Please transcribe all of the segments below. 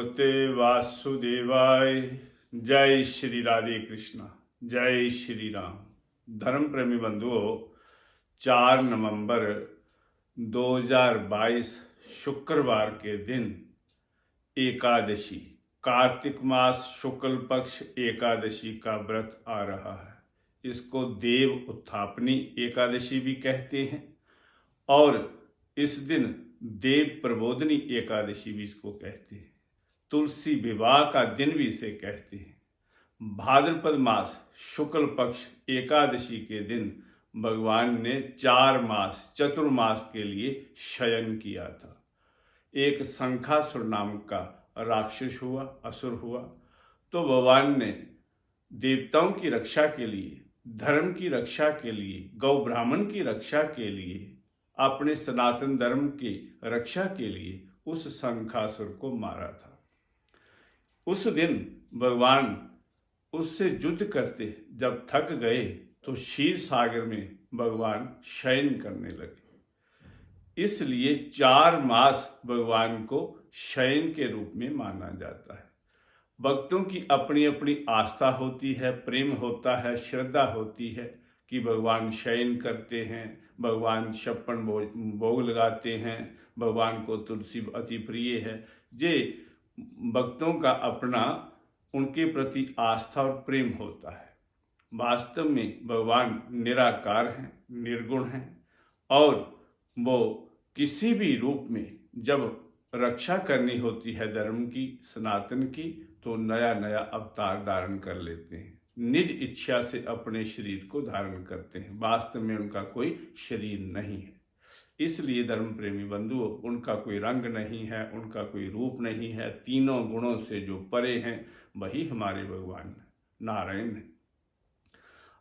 भगवते वासुदेवाय। जय श्री राधे कृष्णा, जय श्री राम। धर्म प्रेमी बंधुओं, 4 नवंबर 2022 शुक्रवार के दिन एकादशी, कार्तिक मास शुक्ल पक्ष एकादशी का व्रत आ रहा है। इसको देव उत्थापनी एकादशी भी कहते हैं और इस दिन देव प्रबोधनी एकादशी भी इसको कहते हैं। तुलसी विवाह का दिन भी इसे कहते हैं। भाद्रपद मास शुक्ल पक्ष एकादशी के दिन भगवान ने 4 मास चतुर्मास के लिए शयन किया था। एक शंखासुर नाम का राक्षस हुआ, असुर हुआ, तो भगवान ने देवताओं की रक्षा के लिए, धर्म की रक्षा के लिए, गौ ब्राह्मण की रक्षा के लिए, अपने सनातन धर्म की रक्षा के लिए उस शंखासुर को मारा था। उस दिन भगवान उससे युद्ध करते जब थक गए तो क्षीर सागर में भगवान शयन करने लगे। इसलिए 4 मास भगवान को शयन के रूप में माना जाता है। भक्तों की अपनी अपनी आस्था होती है, प्रेम होता है, श्रद्धा होती है कि भगवान शयन करते हैं, भगवान 56 भोग लगाते हैं, भगवान को तुलसी अति प्रिय है। ये भक्तों का अपना उनके प्रति आस्था और प्रेम होता है। वास्तव में भगवान निराकार हैं, निर्गुण हैं और वो किसी भी रूप में जब रक्षा करनी होती है धर्म की, सनातन की, तो नया नया अवतार धारण कर लेते हैं। निज इच्छा से अपने शरीर को धारण करते हैं। वास्तव में उनका कोई शरीर नहीं है। इसलिए धर्म प्रेमी बंधुओं, उनका कोई रंग नहीं है, उनका कोई रूप नहीं है। तीनों गुणों से जो परे हैं वही हमारे भगवान नारायण हैं।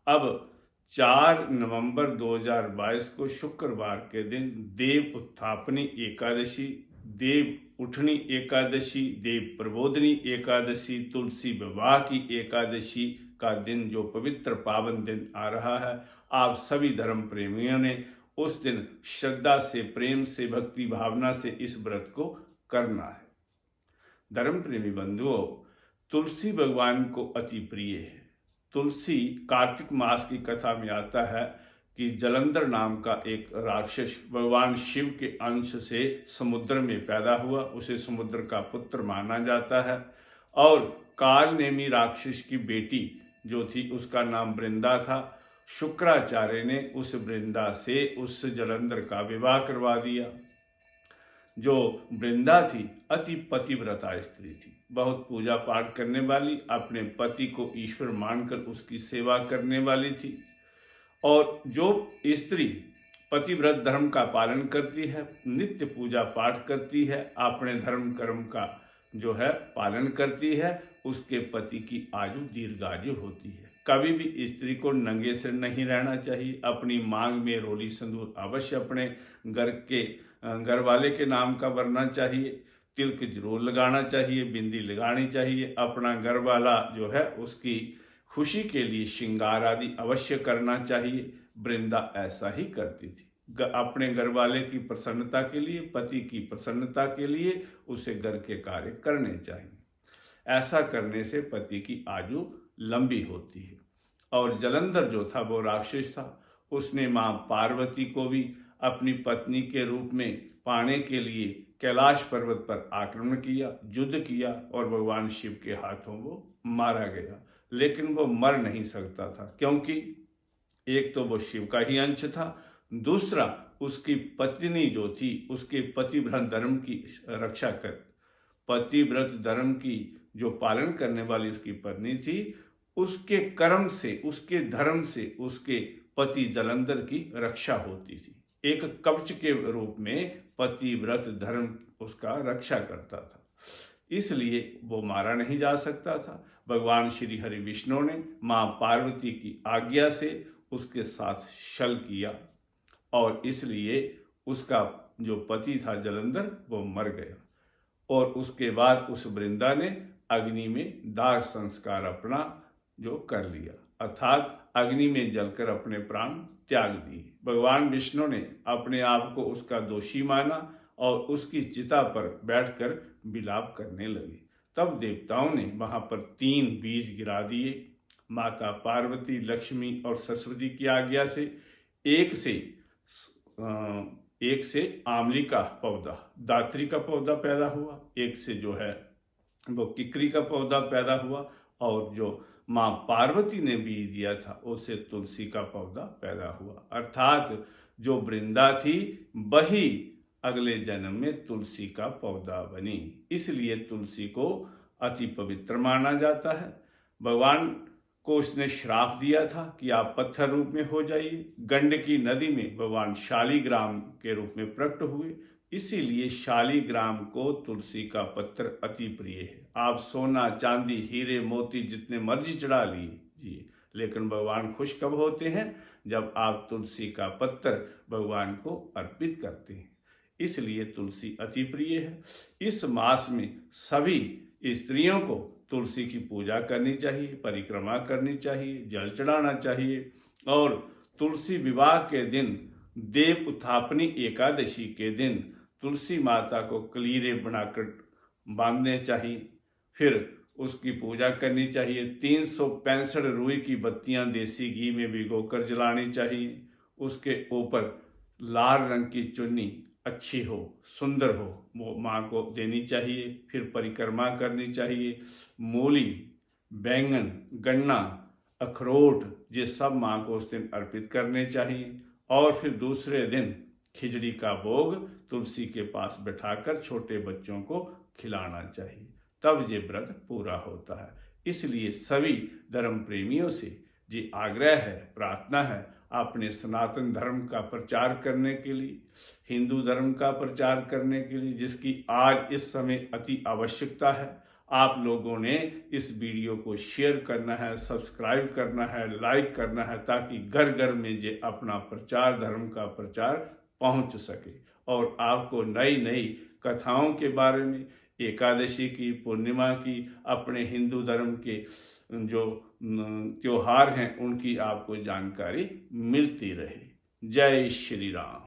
अब 4 नवंबर 2022 को शुक्रवार के दिन देव उत्थापनी एकादशी, देव उठनी एकादशी, देव प्रबोधनी एकादशी, तुलसी विवाह की एकादशी का दिन, जो पवित्र पावन दिन आ रहा है, आप सभी धर्म प्रेमियों ने उस दिन श्रद्धा से, प्रेम से, भक्ति भावना से इस व्रत को करना है। धर्म प्रेमी बंधुओं, तुलसी भगवान को अति प्रिय है। तुलसी कार्तिक मास की कथा में आता है कि जलंधर नाम का एक राक्षस भगवान शिव के अंश से समुद्र में पैदा हुआ। उसे समुद्र का पुत्र माना जाता है और कालनेमी राक्षस की बेटी जो थी उसका नाम वृंदा था। शुक्राचार्य ने उस वृंदा से उस जलंधर का विवाह करवा दिया। जो वृंदा थी अति पतिव्रता स्त्री थी, बहुत पूजा पाठ करने वाली, अपने पति को ईश्वर मानकर उसकी सेवा करने वाली थी। और जो स्त्री पतिव्रत धर्म का पालन करती है, नित्य पूजा पाठ करती है, अपने धर्म कर्म का जो है पालन करती है, उसके पति की आयु दीर्घायु होती है। कभी भी स्त्री को नंगे सिर नहीं रहना चाहिए। अपनी मांग में रोली सिंदूर अवश्य अपने घर वाले के नाम का भरना चाहिए। तिलक जरूर लगाना चाहिए, बिंदी लगानी चाहिए। अपना घर वाला जो है उसकी खुशी के लिए श्रृंगार आदि अवश्य करना चाहिए। वृंदा ऐसा ही करती थी। अपने घर वाले की प्रसन्नता के लिए, पति की प्रसन्नता के लिए उसे घर के कार्य करने चाहिए। ऐसा करने से पति की आयु लंबी होती है। और जलंधर जो था वो राक्षस था। उसने मां पार्वती को भी अपनी पत्नी के रूप में पाने के लिए कैलाश पर्वत पर आक्रमण किया, युद्ध किया और भगवान शिव के हाथों वो मारा गया। लेकिन वो मर नहीं सकता था, क्योंकि एक तो वो शिव का ही अंश था, दूसरा उसकी पत्नी जो थी उसके पतिव्रत धर्म की रक्षा कर, पतिव्रत धर्म की जो पालन करने वाली उसकी पत्नी थी, उसके कर्म से, उसके धर्म से उसके पति जलंधर की रक्षा होती थी। एक कवच के रूप में पतिव्रत धर्म उसका रक्षा करता था। इसलिए वो मारा नहीं जा सकता था। भगवान श्री हरि विष्णु ने मां पार्वती की आज्ञा से उसके साथ छल किया और इसलिए उसका जो पति था जलंधर वो मर गया। और उसके बाद उस वृंदा ने अग्नि में दाह संस्कार अपना जो कर लिया, अर्थात अग्नि में जलकर अपने प्राण त्याग दिए। भगवान विष्णु ने अपने आप को उसका दोषी माना और उसकी चिता पर बैठकर विलाप करने लगे। तब देवताओं ने वहां पर 3 बीज गिरा दिए। माता पार्वती, लक्ष्मी और सरस्वती की आज्ञा से एक से आंवली का पौधा, दात्री का पौधा पैदा हुआ, एक से जो है वो किकरी का पौधा पैदा हुआ, और जो माँ पार्वती ने बीज दिया था उससे तुलसी का पौधा पैदा हुआ। अर्थात जो वृंदा थी वही अगले जन्म में तुलसी का पौधा बनी। इसलिए तुलसी को अति पवित्र माना जाता है। भगवान को उसने श्राप दिया था कि आप पत्थर रूप में हो जाइए। गंडकी नदी में भगवान शालिग्राम के रूप में प्रकट हुए, इसीलिए शालिग्राम को तुलसी का पत्र अति प्रिय है। आप सोना, चांदी, हीरे, मोती जितने मर्जी चढ़ा लीजिए, लेकिन भगवान खुश कब होते हैं? जब आप तुलसी का पत्र भगवान को अर्पित करते हैं। इसलिए तुलसी अति प्रिय है। इस मास में सभी स्त्रियों को तुलसी की पूजा करनी चाहिए, परिक्रमा करनी चाहिए, जल चढ़ाना चाहिए, और तुलसी विवाह के दिन, देव उत्थापनी एकादशी के दिन तुलसी माता को कलीरे बनाकर बांधने चाहिए। फिर उसकी पूजा करनी चाहिए। 365 रुई की बत्तियां देसी घी में भिगोकर जलानी चाहिए। उसके ऊपर लाल रंग की चुन्नी अच्छी हो, सुंदर हो, वो माँ को देनी चाहिए। फिर परिक्रमा करनी चाहिए। मूली, बैंगन, गन्ना, अखरोट, ये सब माँ को उस दिन अर्पित करने चाहिए। और फिर दूसरे दिन खिचड़ी का भोग तुलसी के पास बैठाकर छोटे बच्चों को खिलाना चाहिए, तब ये व्रत पूरा होता है। इसलिए सभी धर्म प्रेमियों से ये आग्रह है, प्रार्थना है, अपने सनातन धर्म का प्रचार करने के लिए, हिंदू धर्म का प्रचार करने के लिए, जिसकी आज इस समय अति आवश्यकता है, आप लोगों ने इस वीडियो को शेयर करना है, सब्सक्राइब करना है, लाइक करना है, ताकि घर घर में ये अपना प्रचार, धर्म का प्रचार पहुंच सके। और आपको नई नई कथाओं के बारे में, एकादशी की, पूर्णिमा की, अपने हिंदू धर्म के जो त्योहार हैं उनकी आपको जानकारी मिलती रहे। जय श्री राम।